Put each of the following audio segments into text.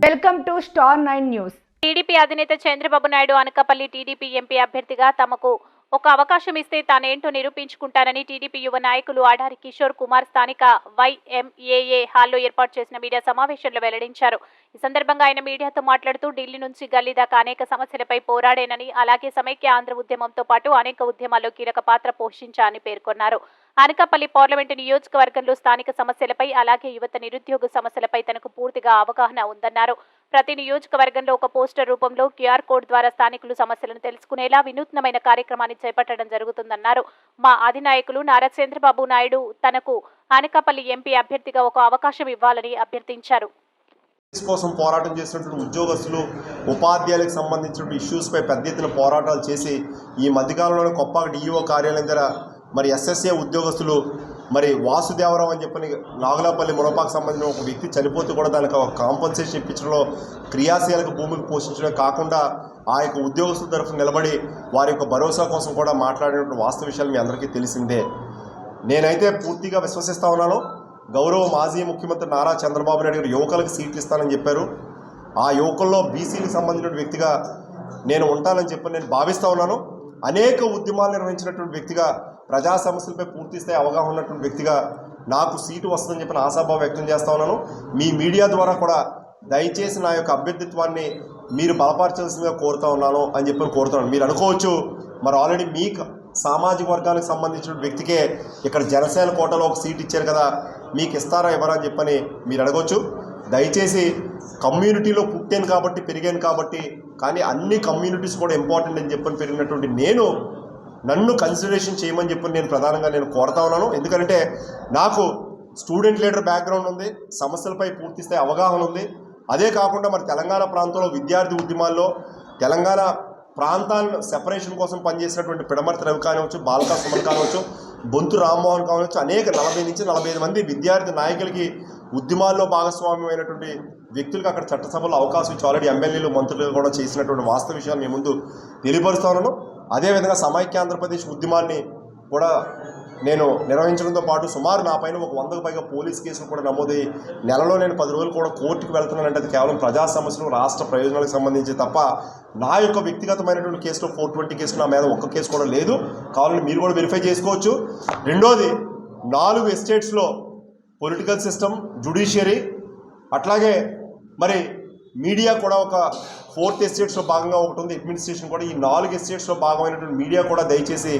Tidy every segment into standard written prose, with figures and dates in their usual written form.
Welcome to star 9 news. TDP అధినేత Chandrababu Naidu Anakapalli TDP MP అభ్యర్థిగా తమకు ఒక అవకాశం ఇస్తే తానేంటో నిరూపించుకుంటానని టీడీపీ యువ నాయకులు ఆడారి కిషోర్ కుమార్ స్థానిక వైఎంఏఏ హాల్లో ఏర్పాటు చేసిన మీడియా సమావేశంలో వెల్లడించారు. ఈ సందర్భంగా ఆయన మీడియాతో మాట్లాడుతూ ఢిల్లీ నుంచి గల్లీ దాకా అనేక సమస్యలపై పోరాడేనని, అలాగే సమైక్య ఆంధ్ర ఉద్యమంతో పాటు అనేక ఉద్యమాల్లో కీలక పాత్ర పోషించారని పేర్కొన్నారు. అనకాపల్లి పార్లమెంటు నియోజకవర్గంలో స్థానిక సమస్యలపై, అలాగే యువత నిరుద్యోగ సమస్యలపై తనకు పూర్తిగా అవగాహన ఉందన్నారు. ప్రతి నియోజకవర్గంలో ఒక పోస్టర్ రూపంలో క్యూఆర్ కోడ్ ద్వారా స్థానికులు సమస్యలను తెలుసుకునేలా వినూత్నమైన కార్యక్రమాన్ని చేపట్టడం జరుగుతుందన్నారు. మా అధినాయకులు నారా చంద్రబాబు నాయుడు తనకు అనకాపల్లి ఎంపీ అభ్యర్థిగా ఒక అవకాశం ఇవ్వాలని అభ్యర్థించారు. కోసం పోరాటం చేసినటువంటి ఉద్యోగస్తులు, ఉపాధ్యాయులకు సంబంధించిన ఇష్యూస్ పై పెద్ద ఎత్తున పోరాటాలు చేసి ఈ మధ్యకాలంలో కొప్పగా డిఈఓ కార్యాలయం దగ్గర మరి ఎస్ఎస్ఏ ఉద్యోగస్తులు మరి వాసుదేవరావు అని చెప్పని నాగులాపల్లి మునపాకు సంబంధించిన ఒక వ్యక్తి చనిపోతే కూడా దానికి ఒక కాంపన్సేషన్ ఇప్పించడంలో క్రియాశీలక భూమికి పోషించడమే కాకుండా ఆ యొక్క ఉద్యోగస్తుల తరఫున నిలబడి వారి యొక్క భరోసా కోసం కూడా మాట్లాడినటువంటి వాస్తవ విషయాలు మీ అందరికీ తెలిసిందే. నేనైతే పూర్తిగా విశ్వసిస్తా ఉన్నాను. గౌరవ మాజీ ముఖ్యమంత్రి నారా చంద్రబాబు నాయుడు గారు యువకులకు సీట్లు ఇస్తానని చెప్పారు. ఆ యువకుల్లో బీసీలకు సంబంధించిన వ్యక్తిగా నేను ఉంటానని చెప్పి నేను భావిస్తూ ఉన్నాను. అనేక ఉద్యమాలు నిర్వహించినటువంటి వ్యక్తిగా, ప్రజా సమస్యలపై పూర్తి స్థాయి అవగాహన ఉన్నటువంటి వ్యక్తిగా నాకు సీటు వస్తుందని చెప్పిన ఆశాభావం వ్యక్తం చేస్తూ ఉన్నాను. మీ మీడియా ద్వారా కూడా దయచేసి నా యొక్క అభ్యర్థిత్వాన్ని మీరు బలపరచాల్సిందిగా కోరుతూ ఉన్నాను అని చెప్పి కోరుతున్నాను. మీరు అనుకోవచ్చు, మరి ఆల్రెడీ మీకు సామాజిక వర్గానికి సంబంధించిన వ్యక్తికే ఇక్కడ జనసేన కోటలో ఒక సీట్ ఇచ్చారు కదా, మీకు ఇస్తారా ఇవ్వరా అని చెప్పని మీరు అడగవచ్చు. దయచేసి కమ్యూనిటీలో పుట్టాను కాబట్టి, పెరిగాను కాబట్టి, కానీ అన్ని కమ్యూనిటీస్ కూడా ఇంపార్టెంట్ అని చెప్పని పెరిగినటువంటి నన్ను కన్సిడరేషన్ చేయమని చెప్పి నేను ప్రధానంగా కోరుతా ఉన్నాను. ఎందుకంటే నాకు స్టూడెంట్ లీడర్ బ్యాక్గ్రౌండ్ ఉంది, సమస్యలపై పూర్తి స్థాయి అవగాహన ఉంది. అదే కాకుండా మరి తెలంగాణ ప్రాంతంలో విద్యార్థి ఉద్యమాల్లో తెలంగాణ ప్రాంతాలను సెపరేషన్ కోసం పనిచేసినటువంటి పిడమర్తి రవి కానివచ్చు, బాలకా సుమన్ కానివచ్చు, బొంతు రామ్మోహన్ కావచ్చు, అనేక 40 నుంచి 45 మంది విద్యార్థి నాయకులకి ఉద్యమాల్లో భాగస్వామ్యమైనటువంటి వ్యక్తులకు అక్కడ చట్టసభలో అవకాశం ఇచ్చి ఆల్రెడీ ఎమ్మెల్యేలు, మంత్రులు కూడా చేసినటువంటి వాస్తవ విషయాలు మీ ముందు తెలియపరుస్తా ఉన్నాను. అదేవిధంగా సమైక్య ఆంధ్రప్రదేశ్ ఉద్యమాన్ని కూడా నేను నిర్వహించడంతో పాటు సుమారు నా పైన ఒక 100కు పైగా పోలీస్ కేసులు కూడా నమోదయ్యి నెలలో నేను 10 రోజులు కూడా కోర్టుకు వెళ్తున్నానంటే అది కేవలం ప్రజా సమస్యలు, రాష్ట్ర ప్రయోజనాలకు సంబంధించి తప్ప నా యొక్క వ్యక్తిగతమైనటువంటి కేసులో 420 కేసులు నా మీద ఒక్క కేసు కూడా లేదు. కావాలని మీరు కూడా వెరిఫై చేసుకోవచ్చు. రెండోది, 4 ఎస్టేట్స్లో పొలిటికల్ సిస్టమ్, జ్యుడిషియరీ, అట్లాగే మరి మీడియా కూడా ఒక 4th ఎస్టేట్స్లో భాగంగా ఒకటి ఉంది, అడ్మినిస్ట్రేషన్ కూడా. ఈ 4 ఎస్టేట్స్లో భాగమైనటువంటి మీడియా కూడా దయచేసి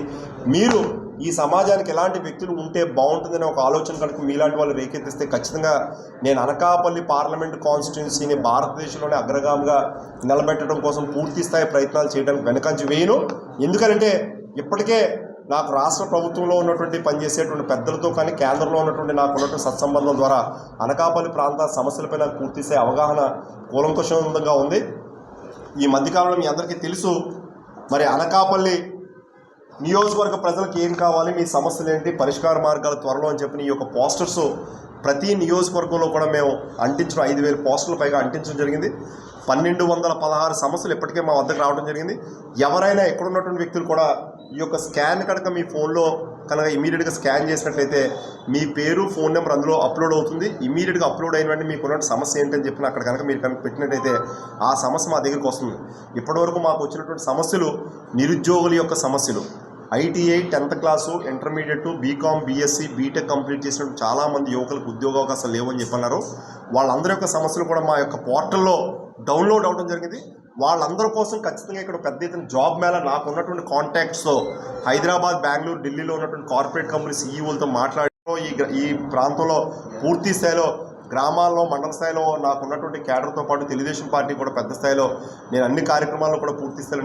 మీరు ఈ సమాజానికి ఎలాంటి వ్యక్తులు ఉంటే బాగుంటుందనే ఒక ఆలోచన కనుక మీలాంటి వాళ్ళు రేకెత్తిస్తే ఖచ్చితంగా నేను అనకాపల్లి పార్లమెంటు కాన్స్టిట్యున్సీని భారతదేశంలోనే అగ్రగామిగా నిలబెట్టడం కోసం పూర్తి స్థాయి ప్రయత్నాలు చేయడానికి వెనకంచి వేయను. ఎందుకంటే ఇప్పటికే నాకు రాష్ట్ర ప్రభుత్వంలో ఉన్నటువంటి పనిచేసేటువంటి పెద్దలతో కానీ కేంద్రంలో ఉన్నటువంటి నాకు ఉన్నటువంటి సత్సంబంధం ద్వారా అనకాపల్లి ప్రాంత సమస్యలపై నాకు పూర్తి స్థాయి అవగాహన కూలంకషంగా ఉంది. ఈ మధ్యకాలంలో మీ అందరికీ తెలుసు, మరి అనకాపల్లి నియోజకవర్గ ప్రజలకు ఏం కావాలి, మీ సమస్యలు ఏంటి, పరిష్కార మార్గాలు త్వరలో అని చెప్పి ఈ యొక్క పోస్టర్స్ ప్రతి నియోజకవర్గంలో కూడా మేము అంటించడం 5000 పోస్టర్ల పైగా అంటించడం జరిగింది. 1216 సమస్యలు ఇప్పటికే మా వద్దకు రావడం జరిగింది. ఎవరైనా ఎక్కడున్నటువంటి వ్యక్తులు కూడా ఈ యొక్క స్కాన్ కనుక మీ ఫోన్లో కనుక ఇమీడియట్గా స్కాన్ చేసినట్లయితే మీ పేరు, ఫోన్ నెంబర్ అందులో అప్లోడ్ అవుతుంది. ఇమీడియట్గా అప్లోడ్ అయిన వెంటనే మీకు ఉన్నటువంటి సమస్య ఏంటని చెప్పిన అక్కడ కనుక మీరు కనుక పెట్టినట్టయితే ఆ సమస్య మా దగ్గరికి వస్తుంది. ఇప్పటివరకు మాకు వచ్చినటువంటి సమస్యలు నిరుద్యోగుల యొక్క సమస్యలు, ITI 10th class, intermediate, BCom, BSc, BTech complete చేసినట్టు చాలామంది యువకులకు ఉద్యోగ అవకాశాలు లేవని చెప్పన్నారు. వాళ్ళందరి యొక్క సమస్యలు కూడా మా యొక్క పోర్టల్లో డౌన్లోడ్ అవ్వడం జరిగింది. వాళ్ళందరి కోసం ఖచ్చితంగా ఇక్కడ పెద్ద ఎత్తున జాబ్ మేళ నాకు ఉన్నటువంటి కాంటాక్ట్స్తో హైదరాబాద్, బెంగళూరు, ఢిల్లీలో ఉన్నటువంటి కార్పొరేట్ కంపెనీ CEOలతో మాట్లాడడం, ఈ ప్రాంతంలో పూర్తి స్థాయిలో గ్రామాల్లో, మండల స్థాయిలో నాకు ఉన్నటువంటి క్యాడర్తో పాటు తెలుగుదేశం పార్టీ కూడా పెద్ద స్థాయిలో నేను అన్ని కార్యక్రమాల్లో కూడా పూర్తి స్థాయిలో